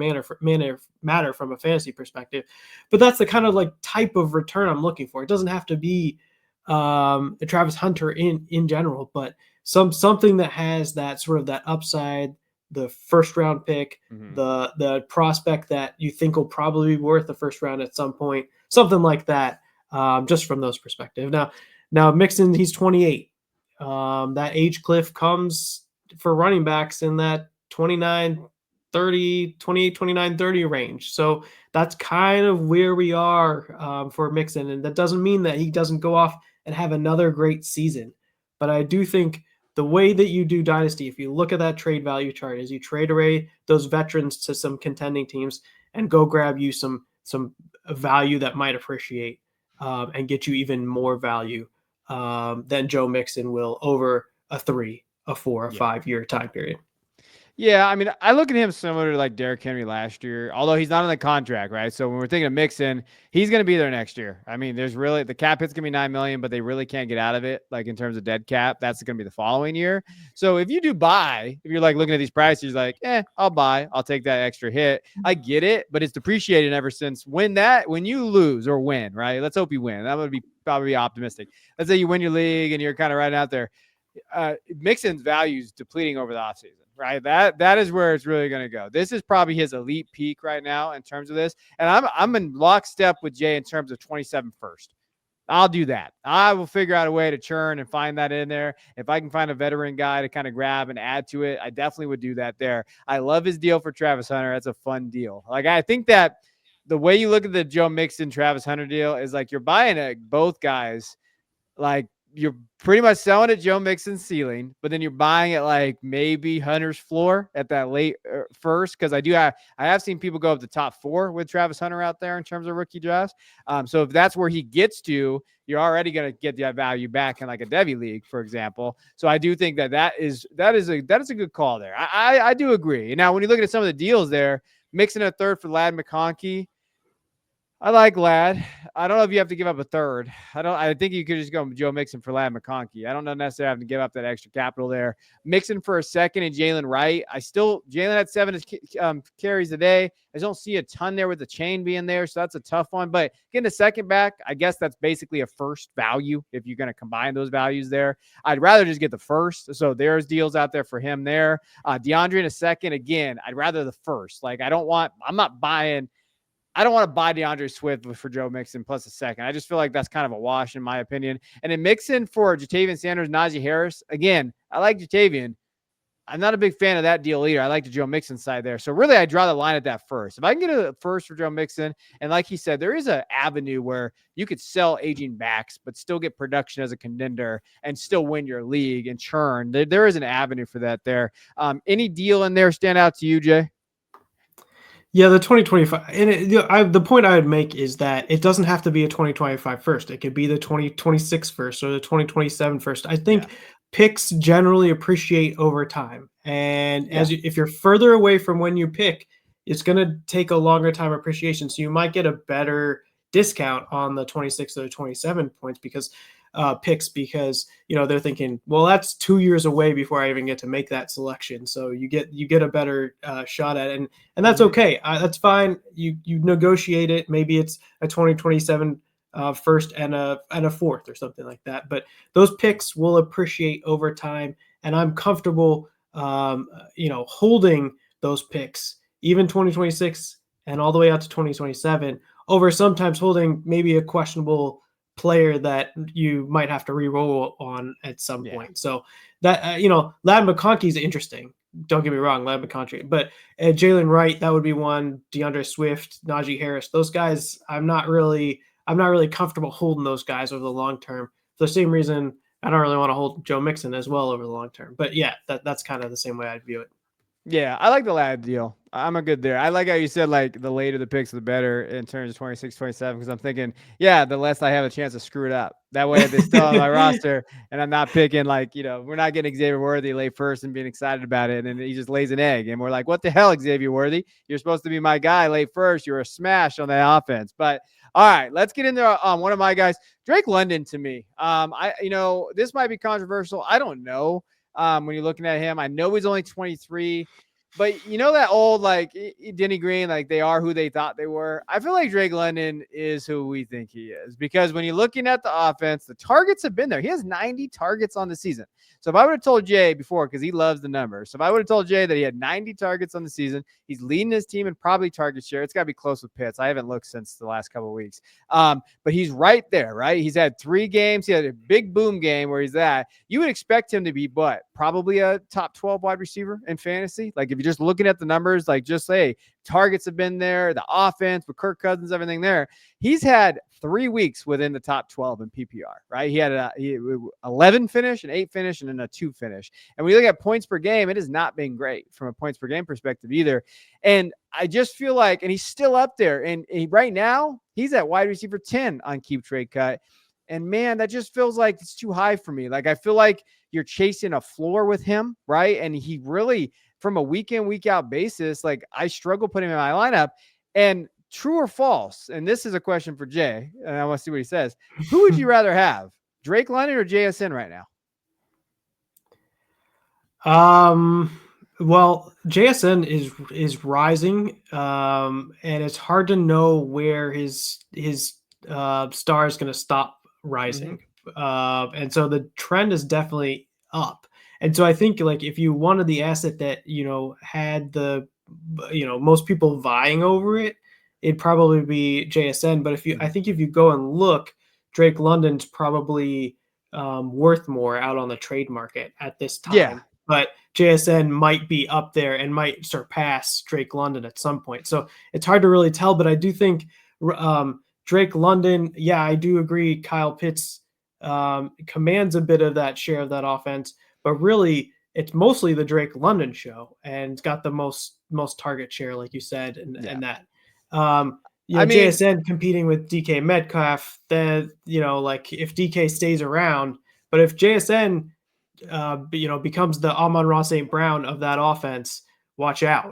matter from a fantasy perspective. But that's the kind of like type of return I'm looking for. It doesn't have to be Travis Hunter in general, but something that has that sort of that upside, the first round pick, the prospect that you think will probably be worth the first round at some point, something like that, just from those perspectives. Now Mixon, he's 28. That age cliff comes for running backs in that 29, 30, 28, 29, 30 range. So that's kind of where we are for Mixon. And that doesn't mean that he doesn't go off and have another great season. But I do think the way that you do Dynasty, if you look at that trade value chart, is you trade away those veterans to some contending teams and go grab you some value that might appreciate and get you even more value than Joe Mixon will over a 3, a 4, a 5-year time period. Yeah, I mean, I look at him similar to like Derrick Henry last year, although he's not on the contract, right? So when we're thinking of Mixon, he's going to be there next year. I mean, there's really the cap hit's going to be $9 million, but they really can't get out of it. Like in terms of dead cap, that's going to be the following year. So if you do buy, if you're like looking at these prices, like, I'll buy, I'll take that extra hit. I get it, but it's depreciated ever since when you lose or win, right? Let's hope you win. That would be probably optimistic. Let's say you win your league and you're kind of right out there. Mixon's value is depleting over the offseason. Right, that is where it's really going to go. This is probably his elite peak right now in terms of this, and I'm in lockstep with Jay in terms of 27 first. I'll do that. I will figure out a way to churn and find that in there. If I can find a veteran guy to kind of grab and add to it, I definitely would do that there. I love his deal for Travis Hunter. That's a fun deal. Like I think that the way you look at the Joe Mixon Travis Hunter deal is like you're buying both guys like. You're pretty much selling at Joe Mixon's ceiling, but then you're buying it like maybe Hunter's floor at that late first. Cause I have seen people go up the top 4 with Travis Hunter out there in terms of rookie drafts. So if that's where he gets to, you're already going to get that value back in like a Devy league, for example. So I do think that is a good call there. I do agree. Now, when you look at some of the deals there, Mixon a third for Ladd McConkey, I like Ladd. I don't know if you have to give up a third. I think you could just go Joe Mixon for Ladd McConkey. I don't know necessarily having to give up that extra capital there. Mixon for a second and Jalen Wright. Jalen had 7 carries a day. I just don't see a ton there with the chain being there. So that's a tough one. But getting a second back, I guess that's basically a first value if you're going to combine those values there. I'd rather just get the first. So there's deals out there for him there. DeAndre in a second. Again, I'd rather the first. Like I'm not buying. I don't want to buy DeAndre Swift for Joe Mixon plus a second. I just feel like that's kind of a wash in my opinion. And then Mixon for Jatavian Sanders, Najee Harris. Again, I like Jatavian. I'm not a big fan of that deal either. I like the Joe Mixon side there. So really, I draw the line at that first. If I can get a first for Joe Mixon, and like he said, there is an avenue where you could sell aging backs, but still get production as a contender and still win your league and churn. There is an avenue for that there. Any deal in there stand out to you, Jay? Yeah, the 2025, and the point I would make is that it doesn't have to be a 2025 first. It could be the 2026 first or the 2027 first. I think picks generally appreciate over time, and if you're further away from when you pick, it's going to take a longer time appreciation. So you might get a better discount on the 26 or the 27 points because picks because they're thinking, well, that's 2 years away before I even get to make that selection. So you get a better shot at it, and that's okay. That's fine. You negotiate it. Maybe it's a 2027 first and a fourth or something like that. But those picks will appreciate over time, and I'm comfortable, holding those picks even 2026 and all the way out to 2027 over sometimes holding maybe a questionable player that you might have to re-roll on at some point. So that, Ladd McConkey is interesting. Don't get me wrong, Ladd McConkey, but Jalen Wright, that would be one. DeAndre Swift, Najee Harris, those guys, I'm not really comfortable holding those guys over the long term. For the same reason, I don't really want to hold Joe Mixon as well over the long term. But yeah, that's kind of the same way I'd view it. Yeah, I like the Ladd deal. I'm a good there. I like how you said like the later the picks, the better in terms of 26, 27, because I'm thinking, the less I have a chance to screw it up. That way they're still on my roster and I'm not picking we're not getting Xavier Worthy late first and being excited about it. And he just lays an egg. And we're like, what the hell, Xavier Worthy? You're supposed to be my guy late first. You're a smash on the offense. But all right, let's get into one of my guys, Drake London to me. This might be controversial. I don't know. When you're looking at him, I know he's only 23, but that old Denny Green, they are who they thought they were. I feel like Drake London is who we think he is because when you're looking at the offense, the targets have been there. He has 90 targets on the season. So if I would have told Jay before, because he loves the numbers, so if I would have told Jay that he had 90 targets on the season, he's leading his team in probably target share. It's got to be close with Pitts. I haven't looked since the last couple of weeks. But he's right there, right? He's had 3 games. He had a big boom game where he's at. You would expect him to be, probably a top 12 wide receiver in fantasy. Like if you're just looking at the numbers, just say targets have been there, the offense with Kirk Cousins, everything there. He's had 3 weeks within the top 12 in PPR, right? He had a 11 finish, an 8 finish, and then a 2 finish. And when you look at points per game, it has not been great from a points per game perspective either. And I just feel like, and he's still up there. And right now, he's at wide receiver 10 on Keep Trade Cut. And man, that just feels like it's too high for me. I feel like you're chasing a floor with him, right? And he really, from a week in, week out basis, I struggle putting him in my lineup. And true or false, and this is a question for Jay, and I want to see what he says. Who would you rather have, Drake London or JSN right now? Well, JSN is rising, and it's hard to know where his star is going to stop rising. And so the trend is definitely up. And so I think if you wanted the asset that, had the, most people vying over it, it'd probably be JSN. But I think if you go and look, Drake London's probably worth more out on the trade market at this time. Yeah. But JSN might be up there and might surpass Drake London at some point. So it's hard to really tell, but I do think Drake London, I do agree. Kyle Pitts commands a bit of that share of that offense, but really it's mostly the Drake London show and it's got the most target share, like you said, and that. JSN competing with DK Metcalf, then if DK stays around, but if JSN becomes the Amon-Ra St. Brown of that offense, watch out.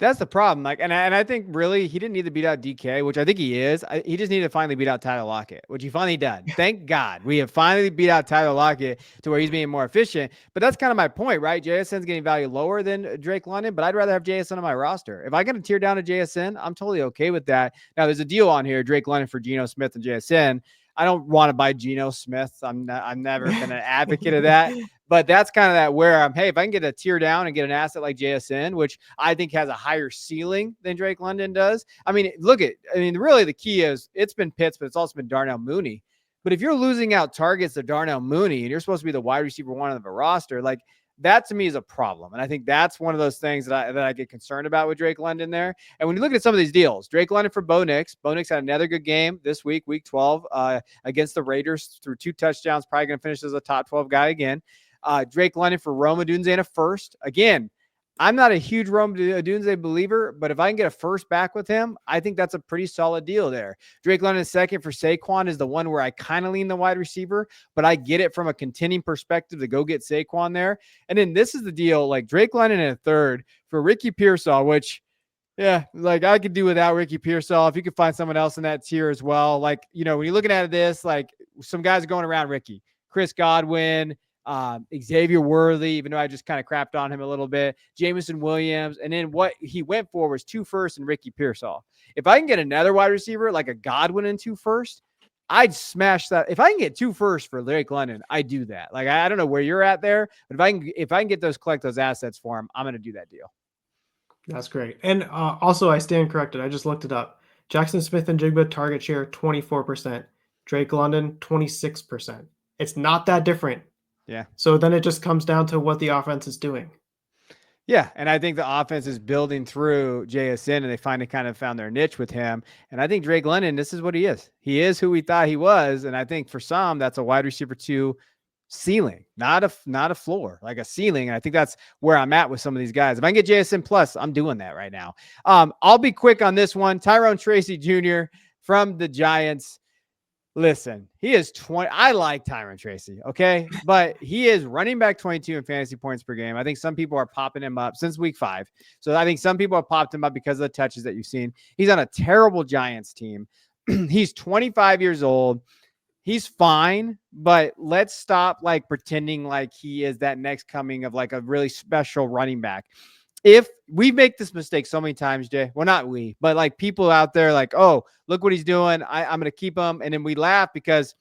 That's the problem. Like, and I think really he didn't need to beat out DK, which I think he is. He just needed to finally beat out Tyler Lockett, which he finally done. Thank God we have finally beat out Tyler Lockett to where he's being more efficient. But that's kind of my point, right? JSN's getting value lower than Drake London, but I'd rather have JSN on my roster. If I get to tear down to JSN, I'm totally okay with that. Now there's a deal on here: Drake London for Geno Smith and JSN. I don't want to buy Geno Smith. I'm never been an advocate of that. But that's kind of that where I'm, hey, if I can get a tier down and get an asset like JSN, which I think has a higher ceiling than Drake London does. I mean, really the key is it's been Pitts, but it's also been Darnell Mooney. But if you're losing out targets to Darnell Mooney and you're supposed to be the wide receiver one of a roster, like that to me is a problem. And I think that's one of those things that I get concerned about with Drake London there. And when you look at some of these deals, Drake London for Bo Nix had another good game this week, week 12, against the Raiders, threw 2 touchdowns, probably going to finish as a top 12 guy again. Drake London for Rome Odunze and a first. Again, I'm not a huge Rome Odunze believer, but if I can get a first back with him, I think that's a pretty solid deal there. Drake London second for Saquon is the one where I kind of lean the wide receiver, but I get it from a contending perspective to go get Saquon there. And then this is the deal, like Drake London in a third for Ricky Pearsall, which yeah, like I could do without Ricky Pearsall. If you could find someone else in that tier as well. Like, you know, when you're looking at this, like some guys are going around Ricky, Chris Godwin, Xavier Worthy, even though I just kind of crapped on him a little bit, Jameson Williams, and then what he went for was 2 firsts and Ricky Pearsall. If I can get another wide receiver like a Godwin and 2 firsts, I'd smash that. If I can get 2 firsts for Drake London, I do that. Like I don't know where you're at there, but if I can get collect those assets for him, I'm going to do that deal. That's great. And also, I stand corrected. I just looked it up. Jackson Smith and Jigba target share 24%. Drake London 26%. It's not that different. Yeah. So then it just comes down to what the offense is doing. Yeah, and I think the offense is building through JSN, and they finally kind of found their niche with him. And I think Drake London, this is what he is. He is who we thought he was, and I think for some, that's a wide receiver 2 ceiling, not a floor, like a ceiling. And I think that's where I'm at with some of these guys. If I can get JSN plus, I'm doing that right now. I'll be quick on this one. Tyrone Tracy Jr. from the Giants. Listen, he is 20. I like Tyron Tracy, okay? But he is running back 22 in fantasy points per game. I think some people are popping him up since week 5. So I think some people have popped him up because of the touches that you've seen. He's on a terrible Giants team. He's 25 years old. He's fine, but let's stop like pretending like he is that next coming of like a really special running back. If we make this mistake so many times, Jay, well, not we, but like people out there like, oh, look what he's doing. I'm going to keep him. And then we laugh because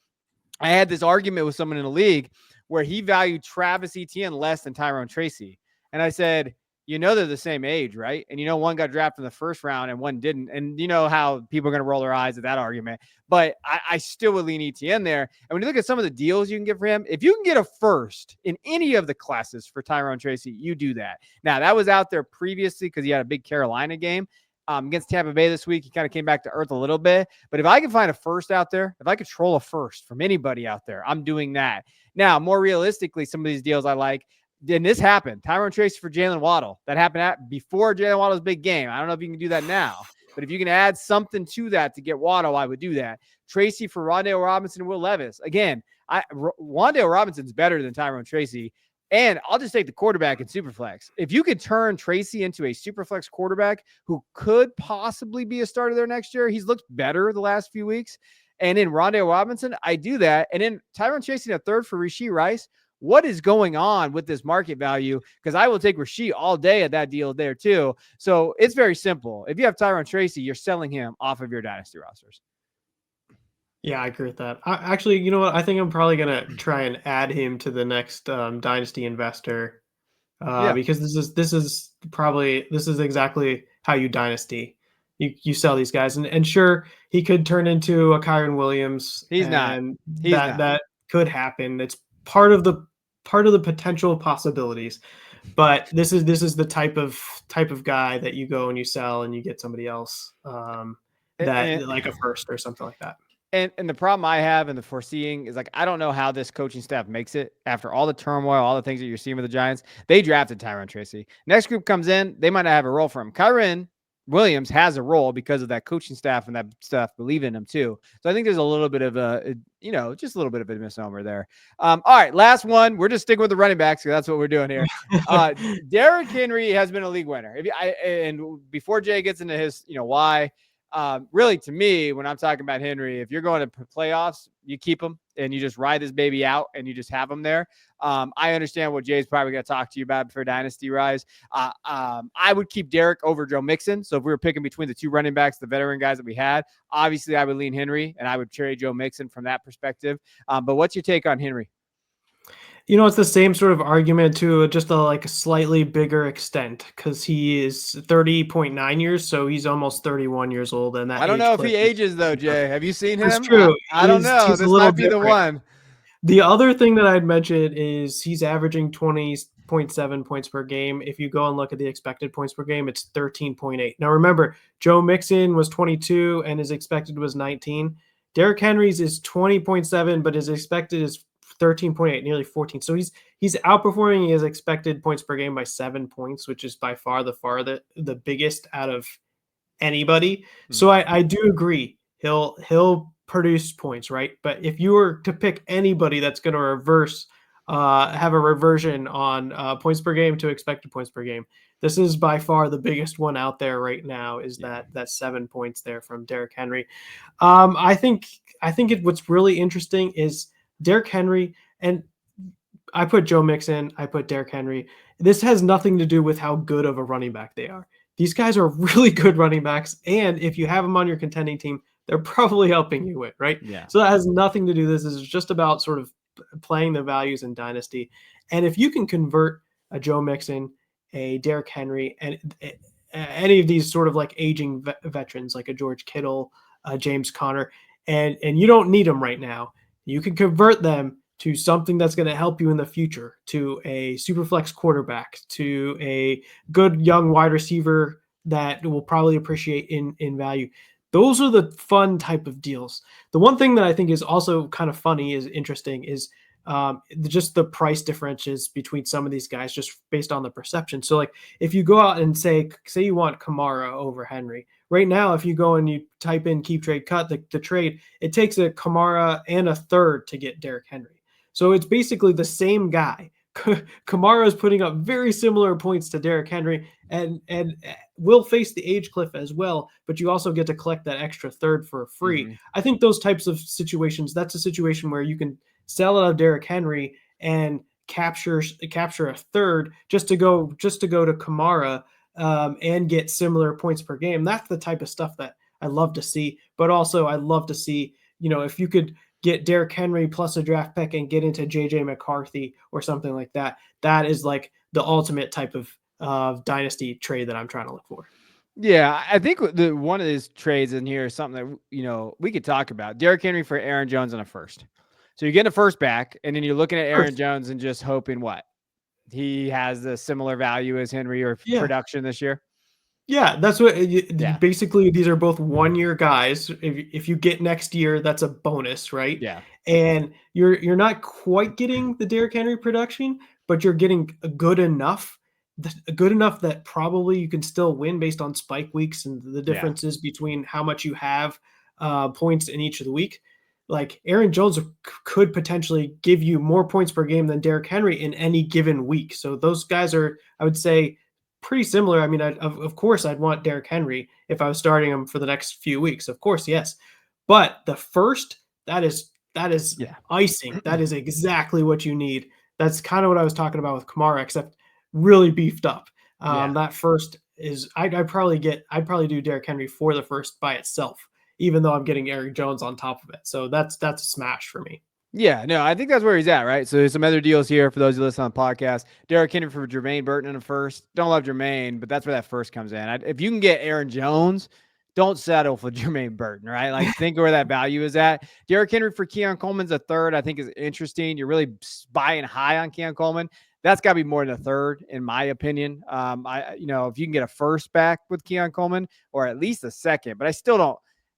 I had this argument with someone in the league where he valued Travis Etienne less than Tyrone Tracy. And I said, you know, they're the same age, right? And you know, one got drafted in the first round and one didn't. And you know how people are going to roll their eyes at that argument. But I still would lean Etienne there. And when you look at some of the deals you can get for him, if you can get a first in any of the classes for Tyrone Tracy, you do that. Now, that was out there previously because he had a big Carolina game against Tampa Bay this week. He kind of came back to earth a little bit. But if I can find a first out there, if I could troll a first from anybody out there, I'm doing that. Now, more realistically, some of these deals I like, and this happened. Tyrone Tracy for Jalen Waddle. That happened before Jalen Waddle's big game. I don't know if you can do that now, but if you can add something to that to get Waddle, I would do that. Tracy for Rondale Robinson and Will Levis. Again, Rondale Robinson's better than Tyrone Tracy. And I'll just take the quarterback in Superflex. If you could turn Tracy into a Superflex quarterback who could possibly be a starter there next year, he's looked better the last few weeks. And in Rondale Robinson, I do that. And then Tyrone Tracy in a third for Rashee Rice. What is going on with this market value? Because I will take Rashee all day at that deal there too. So it's very simple. If you have Tyrone Tracy, you're selling him off of your dynasty rosters. Yeah, I agree with that. Actually, you know what? I think I'm probably going to try and add him to the next dynasty investor because this is exactly how you dynasty. You sell these guys, and sure, he could turn into a Kyron Williams. That could happen. It's part of the potential possibilities, but this is the type of guy that you go and you sell and you get somebody else like a first or something like that. And the problem I have in the foreseeing is like, I don't know how this coaching staff makes it after all the turmoil, all the things that you're seeing with the Giants. They drafted Tyrone Tracy. Next group comes in, they might not have a role for him. Kyron Williams has a role because of that coaching staff and that stuff believe in him too. So I think there's a little bit of just a little bit of a misnomer there. All right, last one. We're just sticking with the running backs because that's what we're doing here. Derrick Henry has been a league winner. And before Jay gets into his, why, really to me, when I'm talking about Henry, if you're going to playoffs, you keep him and you just ride this baby out and you just have him there. I understand what Jay's probably going to talk to you about for Dynasty Rise. I would keep Derrick over Joe Mixon. So if we were picking between the two running backs, the veteran guys that we had, obviously I would lean Henry and I would trade Joe Mixon from that perspective. But what's your take on Henry? It's the same sort of argument to just a slightly bigger extent because he is 30.9 years, so he's almost 31 years old. And that I don't know if he ages though, Jay. Have you seen him? That's true. I don't know. This might be the one. The other thing that I'd mention is he's averaging 20.7 points per game. If you go and look at the expected points per game, it's 13.8. Now remember, Joe Mixon was 22 and his expected was 19. Derrick Henry's is 20.7, but his expected is 13.8, nearly 14. So he's outperforming his expected points per game by 7 points, which is by far the biggest out of anybody. So I do agree. He'll produce points, right? But if you were to pick anybody that's going to have a reversion on points per game to expected points per game, this is by far the biggest one out there right now. Is that 7 points there from Derrick Henry? I think what's really interesting is Derrick Henry, and I put Joe Mixon, I put Derrick Henry. This has nothing to do with how good of a running back they are. These guys are really good running backs, and if you have them on your contending team, they're probably helping you win, right? Yeah. So that has nothing to do. This is just about sort of playing the values in Dynasty. And if you can convert a Joe Mixon, a Derrick Henry, and any of these sort of like aging veterans, like a George Kittle, James Conner, and you don't need them right now, you can convert them to something that's going to help you in the future, to a super flex quarterback, to a good young wide receiver that will probably appreciate in value. Those are the fun type of deals. The one thing that I think is also kind of funny, is interesting, is just the price differences between some of these guys just based on the perception. So like if you go out and say you want Kamara over Henry, right now, if you go and you type in keep trade cut, the trade, it takes a Kamara and a third to get Derrick Henry. So it's basically the same guy. Kamara is putting up very similar points to Derrick Henry and will face the age cliff as well, but you also get to collect that extra third for free. Mm-hmm. I think those types of situations, that's a situation where you can sell out of Derrick Henry and capture a third just to go to Kamara and get similar points per game. That's the type of stuff that I love to see. But also I love to see, if you could get Derrick Henry plus a draft pick and get into JJ McCarthy or something like that, that is like the ultimate type of dynasty trade that I'm trying to look for. Yeah, I think one of these trades in here is something that, we could talk about. Derrick Henry for Aaron Jones on a first. So you're getting a first back, and then you're looking at Aaron Jones and just hoping what? He has the similar value as Henry or production this year? Yeah, that's what basically these are both 1 year guys. If you get next year, that's a bonus, right? Yeah. And you're not quite getting the Derrick Henry production, but you're getting good enough that probably you can still win based on spike weeks and the differences between how much you have points in each of the week. Like Aaron Jones could potentially give you more points per game than Derrick Henry in any given week. So those guys are, I would say, pretty similar. I mean, of course, I'd want Derrick Henry if I was starting him for the next few weeks. Of course, yes. But the first, that is icing. That is exactly what you need. That's kind of what I was talking about with Kamara, except really beefed up. That first is I'd probably do Derrick Henry for the first by itself, even though I'm getting Aaron Jones on top of it. So that's a smash for me. Yeah, no, I think that's where he's at, right? So there's some other deals here for those who listen on the podcast. Derrick Henry for Jermaine Burton in the first. Don't love Jermaine, but that's where that first comes in. If you can get Aaron Jones, don't settle for Jermaine Burton, right? Like think where that value is at. Derrick Henry for Keon Coleman's a third, I think is interesting. You're really buying high on Keon Coleman. That's got to be more than a third, in my opinion. If you can get a first back with Keon Coleman or at least a second, but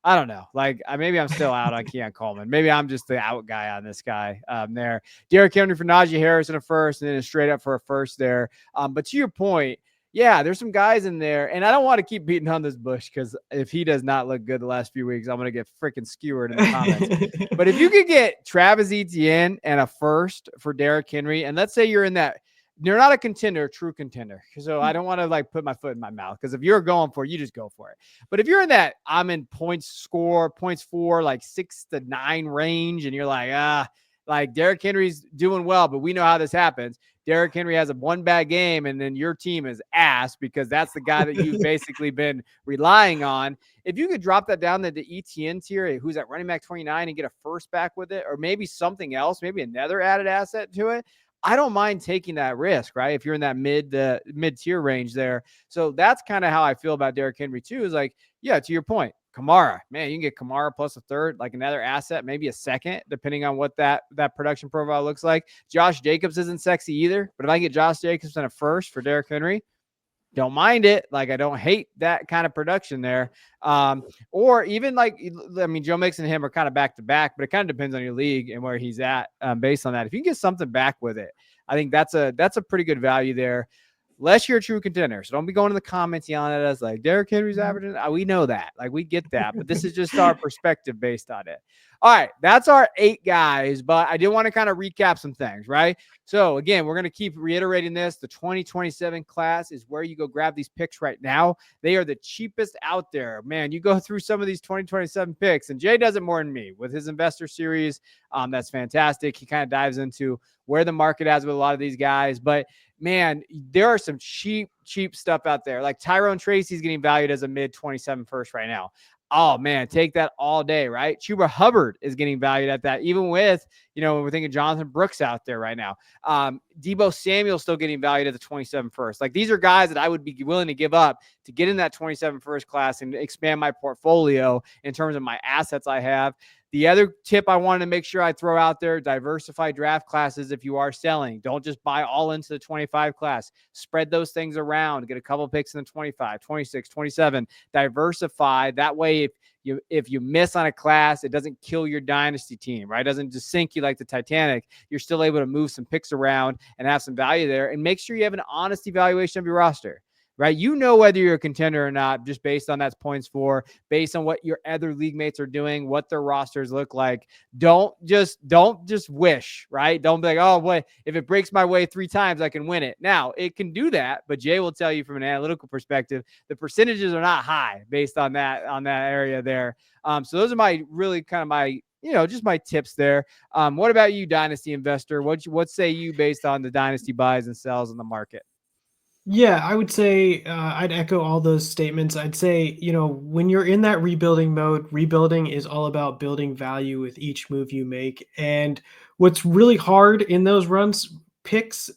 I don't know. Like maybe I'm still out on Keon Coleman. Maybe I'm just the out guy on this guy there. Derrick Henry for Najee Harris in a first, and then straight up for a first there. But to your point, Yeah, there's some guys in there, and I don't want to keep beating on this bush because if he does not look good the last few weeks, I'm going to get freaking skewered in the comments. But if you could get Travis Etienne and a first for Derrick Henry, and let's say you're in that, you're not a contender, a true contender. So I don't want to like put my foot in my mouth because if you're going for it, you just go for it. But if you're in that, I'm in points for like 6 to 9 range, and you're like Derrick Henry's doing well, but we know how this happens. Derrick Henry has a one bad game, and then your team is ass because that's the guy that you've basically been relying on. If you could drop that down to the ETN tier, who's at running back 29, and get a first back with it, or maybe something else, maybe another added asset to it, I don't mind taking that risk, right? If you're in that mid tier range there. So that's kind of how I feel about Derrick Henry too, is like, yeah, to your point, Kamara, man, you can get Kamara plus a third, like another asset, maybe a second, depending on what that production profile looks like. Josh Jacobs isn't sexy either, but if I can get Josh Jacobs in a first for Derrick Henry, don't mind it. Like, I don't hate that kind of production there. Or even like, I mean, Joe Mixon and him are kind of back to back, but it kind of depends on your league and where he's at based on that. If you can get something back with it, I think that's a pretty good value there. Unless you're a true contender. So don't be going in the comments yelling at us like Derrick Henry's averaging. We know that. Like, we get that. But this is just our perspective based on it. All right. That's our 8 guys. But I did want to kind of recap some things, right? So, again, we're going to keep reiterating this. The 2027 class is where you go grab these picks right now. They are the cheapest out there. Man, you go through some of these 2027 picks, and Jay does it more than me with his investor series. That's fantastic. He kind of dives into where the market has with a lot of these guys. But man, there are some cheap stuff out there. Like Tyrone Tracy's getting valued as a mid 27 first right now. Oh man, take that all day, right? Chuba Hubbard is getting valued at that, even with, when we're thinking Jonathan Brooks out there right now. Debo Samuel's still getting valued at the 27 first. Like, these are guys that I would be willing to give up to get in that 27 first class and expand my portfolio in terms of my assets I have. The other tip I wanted to make sure I throw out there, diversify draft classes if you are selling. Don't just buy all into the 25 class. Spread those things around. Get a couple picks in the 25, 26, 27. Diversify. That way, if you miss on a class, it doesn't kill your dynasty team, right? It doesn't just sink you like the Titanic. You're still able to move some picks around and have some value there. And make sure you have an honest evaluation of your roster. Right? Whether you're a contender or not, just based on that points for, based on what your other league mates are doing, what their rosters look like. Don't just wish, right? Don't be like, oh boy, if it breaks my way 3 times, I can win it. Now, it can do that, but Jay will tell you from an analytical perspective, the percentages are not high based on that area there. So those are my really kind of my, just my tips there. What about you, Dynasty investor? What say you based on the Dynasty buys and sells in the market? Yeah, I would say I'd echo all those statements. I'd say, when you're in that rebuilding mode, rebuilding is all about building value with each move you make. And what's really hard in those runs, picks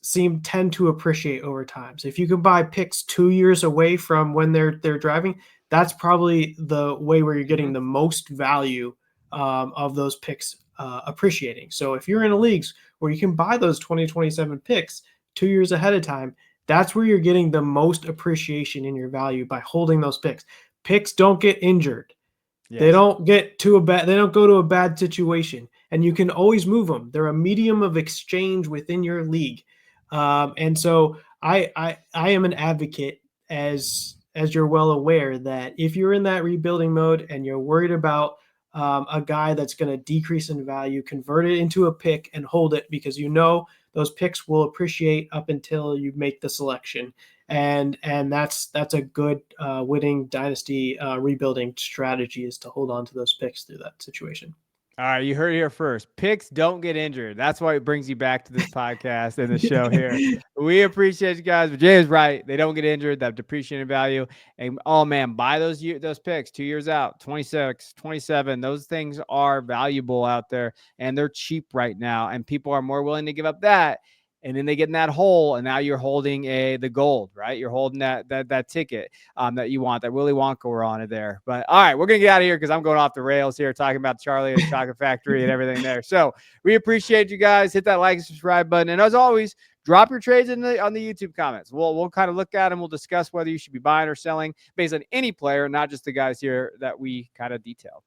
tend to appreciate over time. So if you can buy picks 2 years away from when they're driving, that's probably the way where you're getting the most value of those picks appreciating. So if you're in a leagues where you can buy those 2027 picks 2 years ahead of time, that's where you're getting the most appreciation in your value by holding those picks. Picks don't get injured. Yes. They don't go to a bad situation, and you can always move them. They're a medium of exchange within your league. And so I am an advocate, as you're well aware, that if you're in that rebuilding mode and you're worried about a guy that's going to decrease in value, convert it into a pick and hold it, because those picks will appreciate up until you make the selection. And that's a good winning dynasty rebuilding strategy, is to hold on to those picks through that situation. All right, you heard it here first. Picks don't get injured. That's why it brings you back to this podcast and the show here. We appreciate you guys, but Jay is right. They don't get injured. That depreciating value. And oh man, buy those picks 2 years out, 26, 27. Those things are valuable out there, and they're cheap right now. And people are more willing to give up that. And then they get in that hole, and now you're holding the gold, right? You're holding that ticket that you want, that Willy Wonka were on it there. But all right, we're gonna get out of here because I'm going off the rails here talking about Charlie and the Chocolate Factory and everything there. So we appreciate you guys. Hit that like and subscribe button, and as always, drop your trades on the YouTube comments. We'll kind of look at them. We'll discuss whether you should be buying or selling based on any player, not just the guys here that we kind of detailed.